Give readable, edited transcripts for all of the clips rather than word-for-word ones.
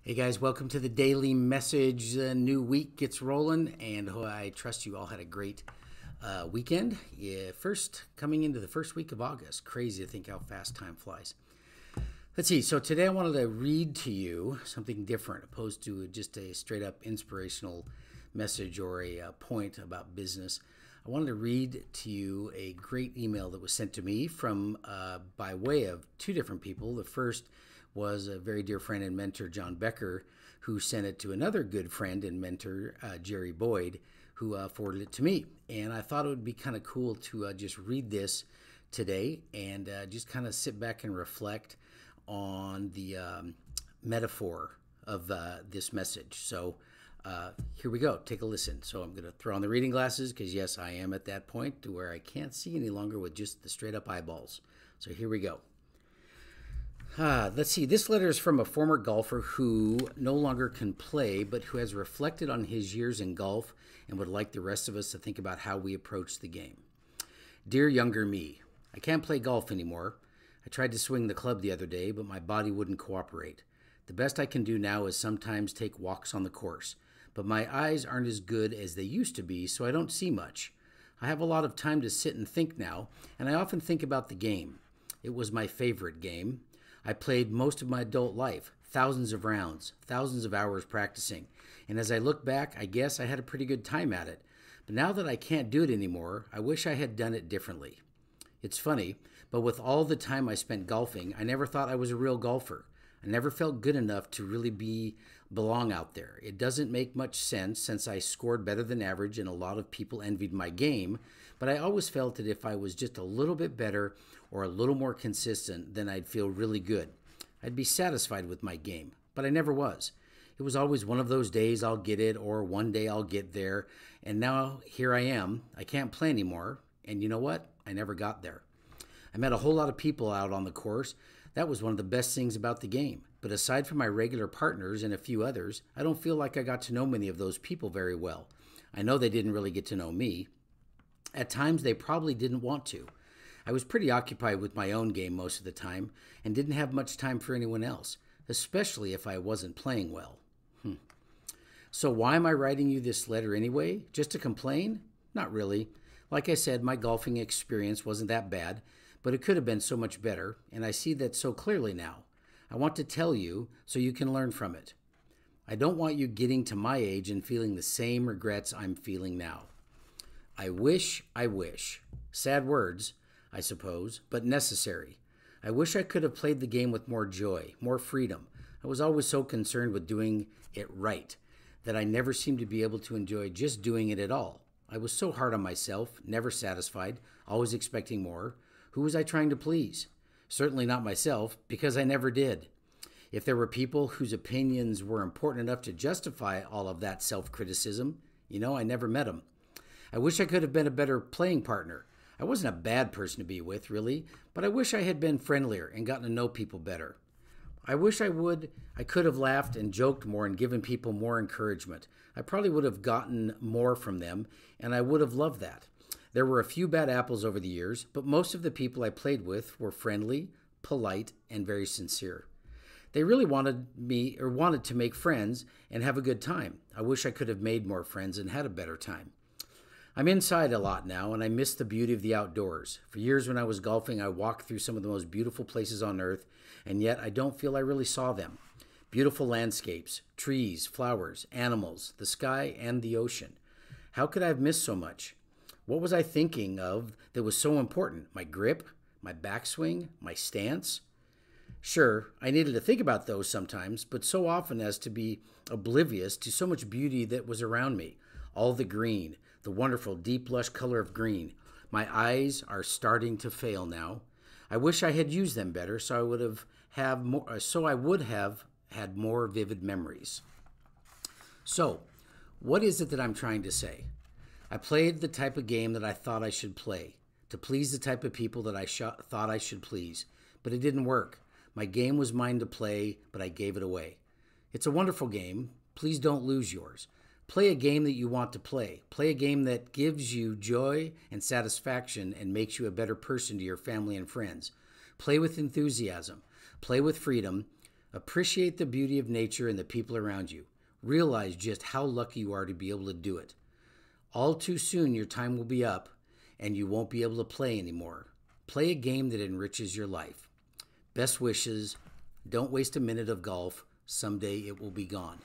Hey guys, welcome to the daily message. A new week gets rolling, and I trust you all had a great weekend. Yeah, first coming into the first week of August. Crazy to think how fast time flies. Let's see. So today I wanted to read to you something different, opposed to just a straight up inspirational message or a point about business. I wanted to read to you a great email that was sent to me from by way of two different people. The first was a very dear friend and mentor, John Becker, who sent it to another good friend and mentor, Jerry Boyd, who forwarded it to me. And I thought it would be kind of cool to just read this today and just kind of sit back and reflect on the metaphor of this message. So here we go. Take a listen. So I'm going to throw on the reading glasses because, yes, I am at that point to where I can't see any longer with just the straight up eyeballs. So here we go. Let's see. This letter is from a former golfer who no longer can play, but who has reflected on his years in golf and would like the rest of us to think about how we approach the game. Dear younger me, I can't play golf anymore. I tried to swing the club the other day, but my body wouldn't cooperate. The best I can do now is sometimes take walks on the course, but my eyes aren't as good as they used to be, so I don't see much. I have a lot of time to sit and think now, and I often think about the game. It was my favorite game. I played most of my adult life, thousands of rounds, thousands of hours practicing, and as I look back, I guess I had a pretty good time at it. But now that I can't do it anymore, I wish I had done it differently. It's funny, but with all the time I spent golfing, I never thought I was a real golfer. I never felt good enough to really belong out there. It doesn't make much sense since I scored better than average and a lot of people envied my game, but I always felt that if I was just a little bit better or a little more consistent, then I'd feel really good. I'd be satisfied with my game, but I never was. It was always one of those days I'll get it or one day I'll get there, and now here I am. I can't play anymore, and you know what? I never got there. I met a whole lot of people out on the course. That was one of the best things about the game. But aside from my regular partners and a few others, I don't feel like I got to know many of those people very well. I know they didn't really get to know me. At times, they probably didn't want to. I was pretty occupied with my own game most of the time and didn't have much time for anyone else, especially if I wasn't playing well. So why am I writing you this letter anyway? Just to complain? Not really. Like I said, my golfing experience wasn't that bad, but it could have been so much better, and I see that so clearly now. I want to tell you so you can learn from it. I don't want you getting to my age and feeling the same regrets I'm feeling now. I wish. Sad words, I suppose, but necessary. I wish I could have played the game with more joy, more freedom. I was always so concerned with doing it right that I never seemed to be able to enjoy just doing it at all. I was so hard on myself, never satisfied, always expecting more. Who was I trying to please? Certainly not myself, because I never did. If there were people whose opinions were important enough to justify all of that self-criticism, I never met them. I wish I could have been a better playing partner. I wasn't a bad person to be with, really, but I wish I had been friendlier and gotten to know people better. I wish I could have laughed and joked more and given people more encouragement. I probably would have gotten more from them, and I would have loved that. There were a few bad apples over the years, but most of the people I played with were friendly, polite, and very sincere. They really wanted to make friends and have a good time. I wish I could have made more friends and had a better time. I'm inside a lot now, and I miss the beauty of the outdoors. For years when I was golfing, I walked through some of the most beautiful places on earth, and yet I don't feel I really saw them. Beautiful landscapes, trees, flowers, animals, the sky, and the ocean. How could I have missed so much? What was I thinking of that was so important? My grip? My backswing? My stance? Sure, I needed to think about those sometimes, but so often as to be oblivious to so much beauty that was around me. All the green, the wonderful deep lush color of green. My eyes are starting to fail now. I wish I had used them better so I would have had more vivid memories. So, what is it that I'm trying to say? I played the type of game that I thought I should play, to please the type of people that I thought I should please, but it didn't work. My game was mine to play, but I gave it away. It's a wonderful game. Please don't lose yours. Play a game that you want to play. Play a game that gives you joy and satisfaction and makes you a better person to your family and friends. Play with enthusiasm. Play with freedom. Appreciate the beauty of nature and the people around you. Realize just how lucky you are to be able to do it. All too soon, your time will be up and you won't be able to play anymore. Play a game that enriches your life. Best wishes. Don't waste a minute of golf. Someday it will be gone.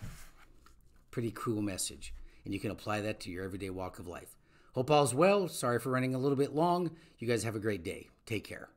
Pretty cool message. And you can apply that to your everyday walk of life. Hope all's well. Sorry for running a little bit long. You guys have a great day. Take care.